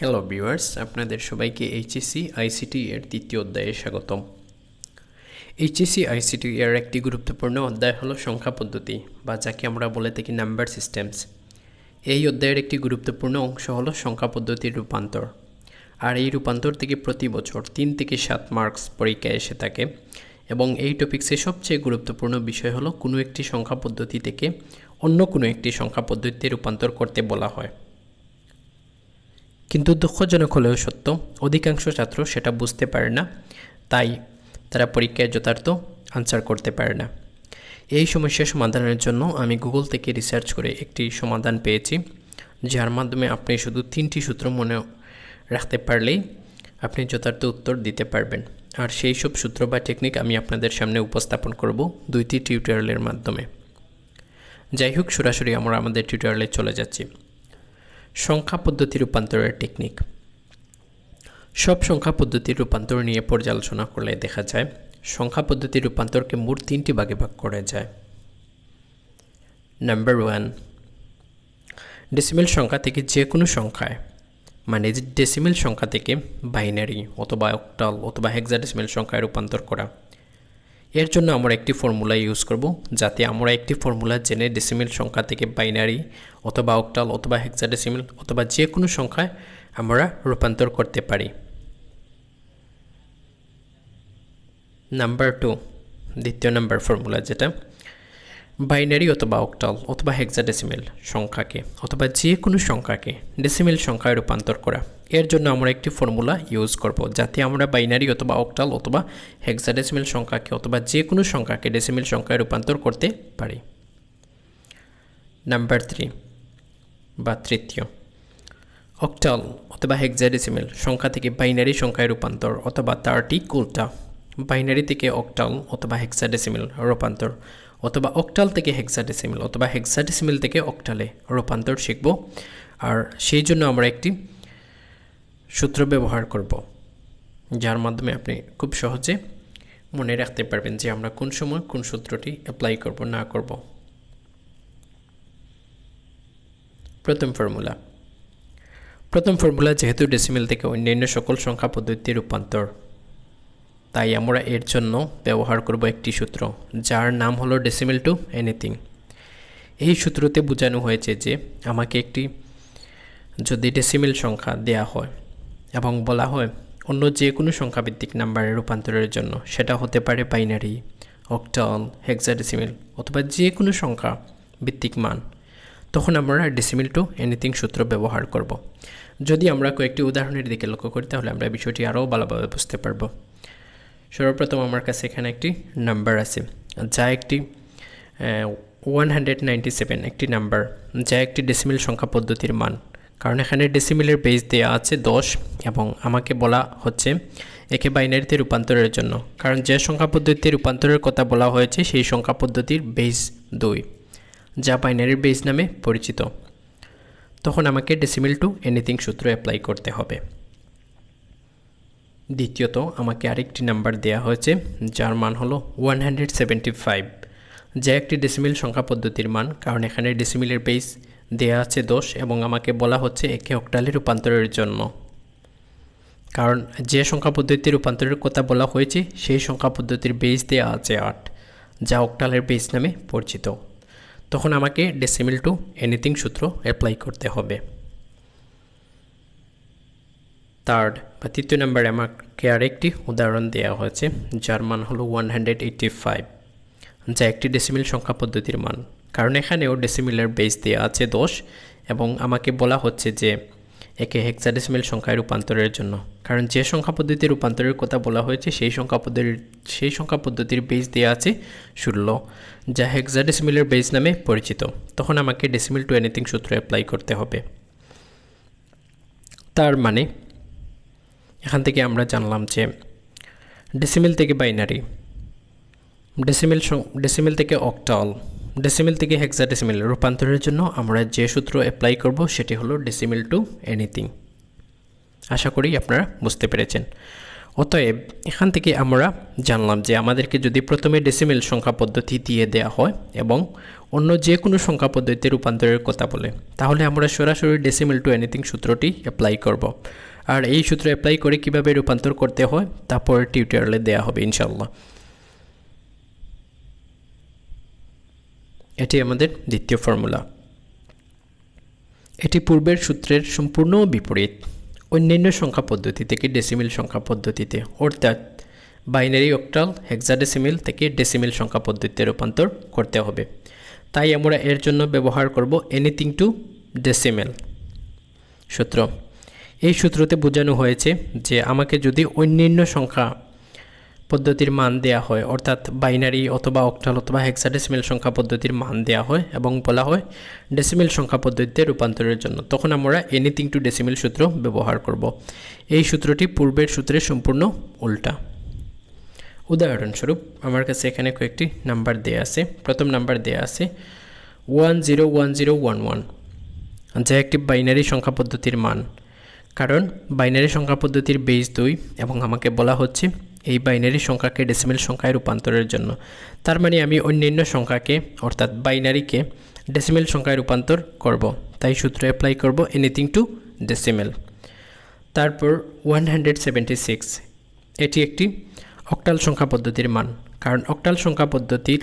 Hello viewers, আপনাদের সবাইকে HSC ICT এর তৃতীয় অধ্যায়ে স্বাগতম। এইচএসসি আইসিটি এর একটি গুরুত্বপূর্ণ অধ্যায় হলো সংখ্যা পদ্ধতি বা যাকে আমরা বলে থাকি নাম্বার সিস্টেমস। এই অধ্যায়ের একটি গুরুত্বপূর্ণ অংশ হলো সংখ্যা পদ্ধতির রূপান্তর। আর এই রূপান্তর থেকে প্রতি বছর 3 থেকে 7 মার্কস পরীক্ষায় এসে থাকে এবং এই টপিক্সে সবচেয়ে গুরুত্বপূর্ণ বিষয় হলো কোনো একটি সংখ্যা পদ্ধতি থেকে অন্য কোনো একটি সংখ্যা পদ্ধতিতে রূপান্তর করতে বলা হয়। কিন্তু দুঃখজনক হলেও সত্য, অধিকাংশ ছাত্র সেটা বুঝতে পারে না, তাই তারা পরীক্ষায় যথার্থ আনসার করতে পারে না। এই সমস্যার সমাধানের জন্য আমি গুগল থেকে রিসার্চ করে একটি সমাধান পেয়েছি, যার মাধ্যমে আপনি শুধু 3টি সূত্র মনে রাখতে পারলেই আপনি যথার্থ উত্তর দিতে পারবেন। আর সেই সব সূত্র বা টেকনিক আমি আপনাদের সামনে উপস্থাপন করব 2টি টিউটোরিয়ালের মাধ্যমে। যাই হোক, সরাসরি আমরা আমাদের টিউটোরিয়ালে চলে যাচ্ছি। সংখ্যা পদ্ধতি রূপান্তরের টেকনিক। সব সংখ্যা পদ্ধতির রূপান্তর নিয়ে পর্যালোচনা করলে দেখা যায় সংখ্যা পদ্ধতির রূপান্তরকে মোট 3টি ভাগে ভাগ করা যায়। নাম্বার 1, ডেসিমেল সংখ্যা থেকে যে কোনো সংখ্যায়, মানে ডেসিমেল সংখ্যা থেকে বাইনারি অথবা অক্টাল অথবা হেক্সাডেসিমেল সংখ্যায় রূপান্তর করা। এর জন্য আমরা একটি ফর্মুলা ইউজ করব, যাতে আমরা একটি ফর্মুলা জেনে ডেসিমেল সংখ্যা থেকে বাইনারি অথবা অক্টাল অথবা হেক্সাডেসিমেল অথবা যে কোনো সংখ্যায় আমরা রূপান্তর করতে পারি। নাম্বার 2, দ্বিতীয় নাম্বার ফর্মুলা, যেটা বাইনারি অথবা অক্টাল অথবা হেক্সাডেসিমেল সংখ্যাকে অথবা যে কোনো সংখ্যাকে ডেসিমেল সংখ্যায় রূপান্তর করা। এর জন্য আমরা একটি ফর্মুলা ইউজ করব, যাতে আমরা বাইনারি অথবা অক্টাল অথবা হেক্সাডেসিমেল সংখ্যাকে অথবা যে কোনো সংখ্যাকে ডেসিমেল সংখ্যায় রূপান্তর করতে পারি। নাম্বার 3 বা তৃতীয়, অক্টাল অথবা হেক্সাডেসিমেল সংখ্যা থেকে বাইনারি সংখ্যায় রূপান্তর অথবা তার ঠিক উল্টা, বাইনারি থেকে অক্টাল অথবা হেক্সাডেসিমেল রূপান্তর অথবা অক্টাল থেকে হেক্সাডেসিমেল অথবা হেক্সাডেসিমেল থেকে অক্টালে রূপান্তর শিখব। আর সেই জন্য আমরা একটি সূত্র ব্যবহার করব, যার মাধ্যমে আপনি খুব সহজে মনে রাখতে পারবেন যে আমরা কোন সময় কোন সূত্রটি অ্যাপ্লাই করব না করব। প্রথম ফর্মুলা, যেহেতু ডেসিমেল থেকে অন্যান্য সকল সংখ্যা পদ্ধতির রূপান্তর, তাই আমরা এর জন্য ব্যবহার করব একটি সূত্র, যার নাম হলো ডেসিমেল টু এনিথিং। এই সূত্রতে বোঝানো হয়েছে যে আমাকে একটি যদি ডেসিমেল সংখ্যা দেয়া হয় এবং বলা হয় অন্য যে কোনো সংখ্যাভিত্তিক নাম্বারের রূপান্তরের জন্য, সেটা হতে পারে বাইনারি, অক্টাল, হেক্সাডেসিমেল অথবা যে কোনো সংখ্যা ভিত্তিক মান, তখন আমরা ডেসিমেল টু এনিথিং সূত্র ব্যবহার করব। যদি আমরা কয়েকটি উদাহরণের দিকে লক্ষ্য করি, তাহলে আমরা বিষয়টি আরও ভালোভাবে বুঝতে পারব। সর্বপ্রথম আমার কাছে এখানে একটি নাম্বার আছে, যা একটি 197 একটি নাম্বার, যা একটি ডেসিমেল সংখ্যা পদ্ধতির মান। কারণ এখানে ডেসিমেলের বেস দেওয়া আছে 10 এবং আমাকে বলা হচ্ছে একে বাইনারিতে রূপান্তরের জন্য। কারণ যে সংখ্যা পদ্ধতিতে রূপান্তরের কথা বলা হয়েছে সেই সংখ্যা পদ্ধতির বেস 2, যা বাইনারির বেস নামে পরিচিত। তখন আমাকে ডেসিমেল টু এনিথিং সূত্র অ্যাপ্লাই করতে হবে। দ্বিতীয়ত, আমাকে আরেকটি নাম্বার দেওয়া হয়েছে, যার মান হলো 175, যা একটি ডেসিমেল সংখ্যা পদ্ধতির মান। কারণ এখানে ডেসিমেলের বেস দেওয়া আছে 10 এবং আমাকে বলা হচ্ছে একে অক্টালে রূপান্তরের জন্য। কারণ যে সংখ্যা পদ্ধতির রূপান্তরের কথা বলা হয়েছে সেই সংখ্যা পদ্ধতির বেস দেওয়া আছে 8, যা অক্টালের বেস নামে পরিচিত। তখন আমাকে ডেসিমেল টু এনিথিং সূত্র অ্যাপ্লাই করতে হবে। থার্ড বা তৃতীয় নম্বরে আমাকে আরেকটি উদাহরণ দেওয়া হয়েছে, যার মান হলো 185, যা একটি ডেসিমেল সংখ্যা পদ্ধতির মান। কারণ এখানেও ডেসিমেলের বেস দেওয়া আছে 10 এবং আমাকে বলা হচ্ছে যে একে হেক্সাডেসিমেল সংখ্যায় রূপান্তরের জন্য। কারণ যে সংখ্যা পদ্ধতির রূপান্তরের কথা বলা হয়েছে সেই সংখ্যা পদ্ধতির বেস দেওয়া আছে 16, যা হেক্সাডেসিমেলের বেস নামে পরিচিত। তখন আমাকে ডেসিমেল টু এনিথিং সূত্র অ্যাপ্লাই করতে হবে। তার মানে এখান থেকে আমরা জানলাম যে ডেসিমেল থেকে বাইনারি, ডেসিমেল থেকে অক্টাল, ডেসিমেল থেকে হেক্সাডেসিমেল রূপান্তরের জন্য আমরা যে সূত্র অ্যাপ্লাই করব সেটি হলো ডেসিমেল টু এনিথিং। আশা করি আপনারা বুঝতে পেরেছেন। অতএব এখান থেকে আমরা জানলাম যে আমাদেরকে যদি প্রথমে ডেসিমেল সংখ্যা পদ্ধতি দিয়ে দেওয়া হয় এবং অন্য যে কোনো সংখ্যা পদ্ধতিতে রূপান্তরের কথা বলে, তাহলে আমরা সরাসরি ডেসিমেল টু এনিথিং সূত্রটি অ্যাপ্লাই করব। আর এই সূত্র অ্যাপ্লাই করে কিভাবে রূপান্তর করতে হয় তা পরের টিউটোরিয়ালে দেওয়া হবে ইনশাআল্লাহ। এটি আমাদের দ্বিতীয় ফর্মুলা। এটি পূর্বের সূত্রের সম্পূর্ণ বিপরীত। অন্যান্য সংখ্যা পদ্ধতি থেকে ডেসিমেল সংখ্যা পদ্ধতিতে, অর্থাৎ বাইনারি, অক্টাল, হেক্সাডেসিমেল থেকে ডেসিমেল সংখ্যা পদ্ধতিতে রূপান্তর করতে হবে। তাই আমরা এর জন্য ব্যবহার করব এনিথিং টু ডেসিমেল সূত্র। এই সূত্রতে বোঝানো হয়েছে যে আমাকে যদি অন্যান্য সংখ্যা পদ্ধতির মান দেয়া হয়, অর্থাৎ বাইনারি অথবা অক্টাল অথবা হেক্সাডেসিমেল সংখ্যা পদ্ধতির মান দেয়া হয় এবং বলা হয় ডেসিমেল সংখ্যা পদ্ধতিতে রূপান্তরের জন্য, তখন আমরা এনিথিং টু ডেসিমেল সূত্র ব্যবহার করব। এই সূত্রটি পূর্বের সূত্রের সম্পূর্ণ উল্টা। উদাহরণস্বরূপ আমার কাছে এখানে কয়েকটি নাম্বার দেয়া আছে। প্রথম নাম্বার দেয়া আছে 101011, যা একটি বাইনারি সংখ্যা পদ্ধতির মান। কারণ বাইনারি সংখ্যা পদ্ধতির বেস 2 এবং আমাকে বলা হচ্ছে এই বাইনারি সংখ্যাকে ডেসিমেল সংখ্যায় রূপান্তরের জন্য। তার মানে আমি অন্যান্য সংখ্যাকে অর্থাৎ বাইনারিকে ডেসিমেল সংখ্যায় রূপান্তর করব। তাই সূত্র অ্যাপ্লাই করব এনিথিং টু ডেসিমেল। তারপর 176, এটি একটি অক্টাল সংখ্যা পদ্ধতির মান। কারণ অক্টাল সংখ্যা পদ্ধতির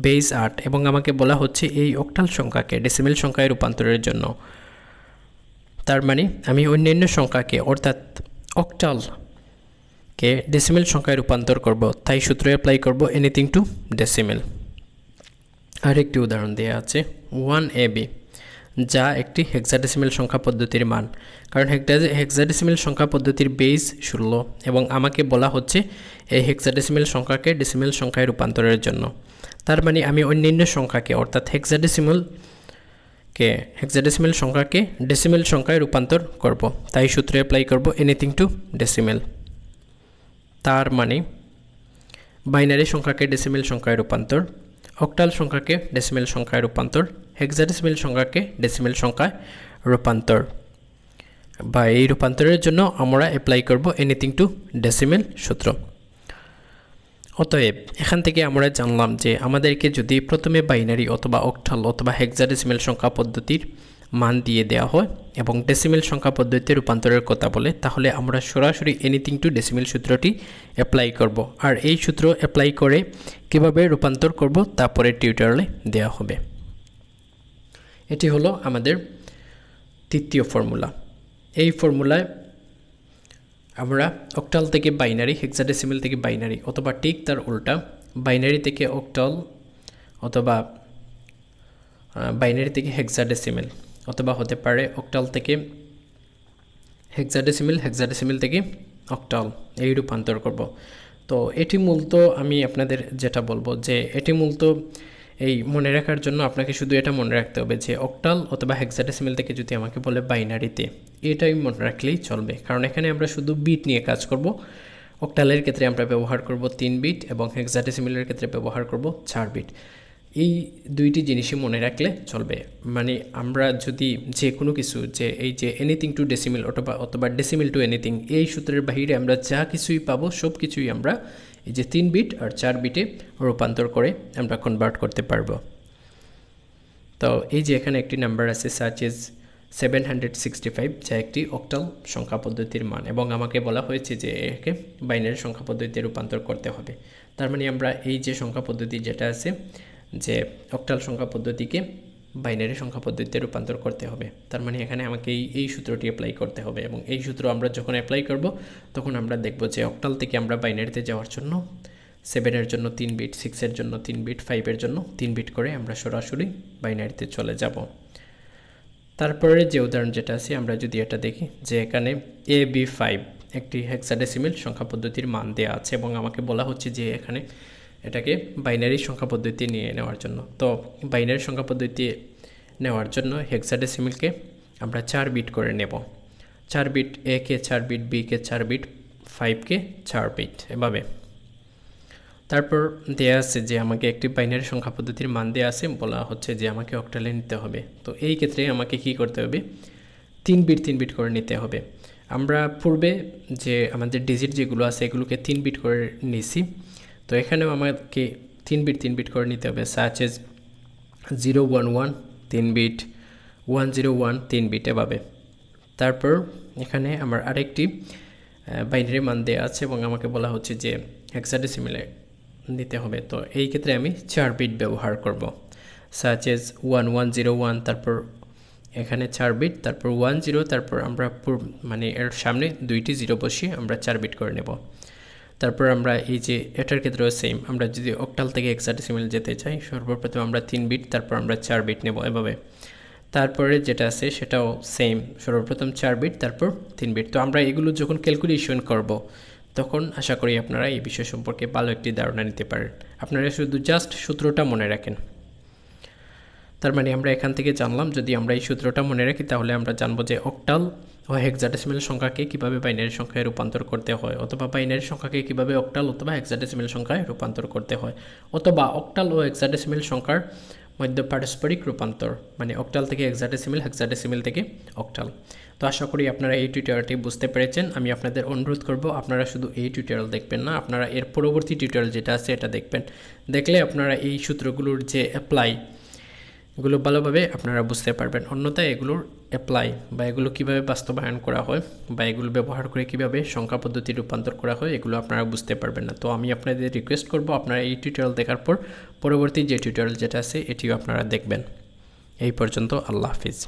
বেস 8 এবং আমাকে বলা হচ্ছে এই অক্টাল সংখ্যাকে ডেসিমেল সংখ্যায় রূপান্তরের জন্য। তার মানে আমি অন্যান্য সংখ্যাকে অর্থাৎ অক্টালকে ডেসিমেল সংখ্যায় রূপান্তর করব। তাই সূত্র অ্যাপ্লাই করব এনিথিং টু ডেসিমেল। আরেকটি উদাহরণ দেওয়া আছে 1AB, যা একটি হেক্সাডেসিমেল সংখ্যা পদ্ধতির মান। কারণ হেক্সাডেসিমেল সংখ্যা পদ্ধতির বেস 16 এবং আমাকে বলা হচ্ছে এই হেক্সাডেসিমেল সংখ্যাকে ডেসিমেল সংখ্যায় রূপান্তরের জন্য। তার মানে আমি অন্যান্য সংখ্যাকে অর্থাৎ হেক্সাডেসিমেল সংখ্যাকে ডেসিমেল সংখ্যায় রূপান্তর করব। তাই সূত্রে অ্যাপ্লাই করব এনিথিং টু ডেসিমেল। তার মানে বাইনারি সংখ্যাকে ডেসিমেল সংখ্যায় রূপান্তর, অক্টাল সংখ্যাকে ডেসিমেল সংখ্যায় রূপান্তর, হেক্সাডেসিমেল সংখ্যাকে ডেসিমেল সংখ্যায় রূপান্তর, বা এই রূপান্তরের জন্য আমরা অ্যাপ্লাই করব এনিথিং টু ডেসিমেল সূত্র। অতএব এখান থেকে আমরা জানলাম যে আমাদেরকে যদি প্রথমে বাইনারি অথবা অক্টাল অথবা হেক্সাডেসিমেল সংখ্যা পদ্ধতির মান দিয়ে দেওয়া হয় এবং ডেসিমেল সংখ্যা পদ্ধতিতে রূপান্তরের কথা বলে, তাহলে আমরা সরাসরি এনিথিং টু ডেসিমেল সূত্রটি অ্যাপ্লাই করব। আর এই সূত্র অ্যাপ্লাই করে কিভাবে রূপান্তর করব তা পরের টিউটোরিয়ালে দেওয়া হবে। এটি হলো আমাদের তৃতীয় ফর্মুলা। এই ফর্মুলায় আমরা অক্টাল থেকে বাইনারি, হেক্সাডেসিমেল থেকে বাইনারি অথবা ঠিক তার উল্টা বাইনারি থেকে অক্টাল অথবা বাইনারি থেকে হেক্সাডেসিমেল অথবা হতে পারে অক্টাল থেকে হেক্সাডেসিমেল, হেক্সাডেসিমেল থেকে অক্টাল, এই রূপান্তর করব। তো এটি মূলত আমি আপনাদের যেটা বলবো যে এটি মূলত এই মনে রাখার জন্য আপনাকে শুধু এটা মনে রাখতে হবে যে অক্টাল অথবা হেক্সাডেসিমেল থেকে যদি আমাকে বলে বাইনারিতে, এটাই মনে রাখলেই চলবে। কারণ এখানে আমরা শুধু বিট নিয়ে কাজ করব। অক্টালের ক্ষেত্রে আমরা ব্যবহার করব 3 বিট এবং হেক্সাডেসিমেলের ক্ষেত্রে ব্যবহার করব 4 বিট। এই দুইটি জিনিসই মনে রাখলে চলবে। মানে আমরা যদি যে কোনো কিছু যে এই যে এনিথিং টু ডেসিমেল অথবা ডেসিমেল টু এনিথিং, এই সূত্রের বাহিরে আমরা যা কিছুই পাবো সব কিছুই আমরা এই যে 3 বিট আর 4 বিটে রূপান্তর করে আমরা কনভার্ট করতে পারবো। তো এই যে এখানে একটি নাম্বার আছে সাচ ইজ 765, যা একটি অক্টাল সংখ্যা পদ্ধতির মান এবং আমাকে বলা হয়েছে যে একে বাইনারি সংখ্যা পদ্ধতিতে রূপান্তর করতে হবে। তার মানে আমরা এই যে সংখ্যা পদ্ধতি যেটা আছে যে অক্টাল সংখ্যা পদ্ধতিকে বাইনারি সংখ্যা পদ্ধতিতে রূপান্তর করতে হবে, তার মানে এখানে আমাকে এই সূত্রটি অ্যাপ্লাই করতে হবে। এবং এই সূত্র আমরা যখন অ্যাপ্লাই করব তখন আমরা দেখব যে অক্টাল থেকে আমরা বাইনারিতে যাওয়ার জন্য 7-এর জন্য 3 বিট, 6-এর জন্য 3 বিট, 5-এর জন্য 3 বিট করে আমরা সরাসরি বাইনারিতে চলে যাব। তারপরে যে উদাহরণ যেটা আছে আমরা যদি এটা দেখি যে এখানে AB5 একটি হেক্সাডেসিমেল সংখ্যা পদ্ধতির মান দেওয়া আছে এবং আমাকে বলা হচ্ছে যে এখানে এটাকে বাইনারি সংখ্যা পদ্ধতি নিয়ে নেওয়ার জন্য। তো বাইনারি সংখ্যা পদ্ধতি নেওয়ার জন্য হেক্সাডেসিমেলকে আমরা 4 বিট করে নেব। 4 বিট, A কে 4 বিট, B কে 4 বিট, 5 কে 4 বিট, এভাবে। তারপর দেয়া আছে যে আমাকে একটি বাইনারি সংখ্যা পদ্ধতির মান দেওয়া আছে, বলা হচ্ছে যে আমাকে অক্টালে নিতে হবে। তো এই ক্ষেত্রে আমাকে কি করতে হবে, 3 বিট করে নিতে হবে। আমরা পূর্বে যে আমাদের ডিজিট যেগুলো আছে এগুলোকে 3 বিট করে নিয়েছি, তো এখানেও আমাকে 3 বিট করে নিতে হবে, সাচ এজ 011 3 বিট, 101 3 বিট, এভাবে। তারপর এখানে আমার আরেকটি বাইনারি মান দেওয়া আছে এবং আমাকে বলা হচ্ছে যে হেক্সাডেসিমেলে নিতে হবে, তো এই ক্ষেত্রে আমি 4 বিট ব্যবহার করব, সাচ এজ 1101, তারপর এখানে 4 বিট, তারপর 10, তারপর আমরা মানে এর সামনে 2টি 0 বসিয়ে আমরা 4 বিট করে নেব। তারপর আমরা এই যে এটার ক্ষেত্রেও সেম, আমরা যদি অক্টাল থেকে হেক্সাডেসিমেল যেতে চাই সর্বপ্রথম আমরা 3 বিট, তারপর আমরা 4 বিট নেব, এভাবে। তারপরে যেটা আছে সেটাও সেম, সর্বপ্রথম 4 বিট, তারপর 3 বিট। তো আমরা এগুলো যখন ক্যালকুলেশন করব তখন আশা করি আপনারা এই বিষয় সম্পর্কে ভালো একটি ধারণা নিতে পারেন। আপনারা শুধু জাস্ট সূত্রটা মনে রাখেন। তার মানে আমরা এখান থেকে জানলাম, যদি আমরা এই সূত্রটা মনে রাখি তাহলে আমরা জানবো যে অক্টাল ও হেক্সাডেসিমেল সংখ্যাকে কীভাবে বাইনারি সংখ্যায় রূপান্তর করতে হয়, অথবা বাইনারি সংখ্যাকে কীভাবে অক্টাল অথবা হেক্সাডেসিমেল সংখ্যায় রূপান্তর করতে হয়, অথবা অক্টাল ও হেক্সাডেসিমেল সংখ্যার মধ্যে পারস্পরিক রূপান্তর, মানে অক্টাল থেকে হেক্সাডেসিমেল, হেক্সাডেসিমেল থেকে অক্টাল। তো আশা করি আপনারা এই টিউটোরিয়ালটি বুঝতে পেরেছেন। আমি আপনাদের অনুরোধ করব আপনারা শুধু এই টিউটোরিয়াল দেখবেন না, আপনারা এর পরবর্তী টিউটোরিয়াল যেটা আছে এটা দেখবেন। দেখলে আপনারা এই সূত্রগুলোর যে অ্যাপ্লাই এগুলো ভালোভাবে আপনারা বুঝতে পারবেন। অন্যথায় এগুলোর অ্যাপ্লাই বা এগুলো কীভাবে বাস্তবায়ন করা হয় বা এগুলো ব্যবহার করে কীভাবে সংখ্যা পদ্ধতি রূপান্তর করা হয় এগুলো আপনারা বুঝতে পারবেন না। তো আমি আপনাদের রিকোয়েস্ট করব আপনারা এই টিউটোরিয়াল দেখার পর পরবর্তী যে টিউটোরিয়াল যেটা আছে এটিও আপনারা দেখবেন। এই পর্যন্ত, আল্লাহ হাফিজ।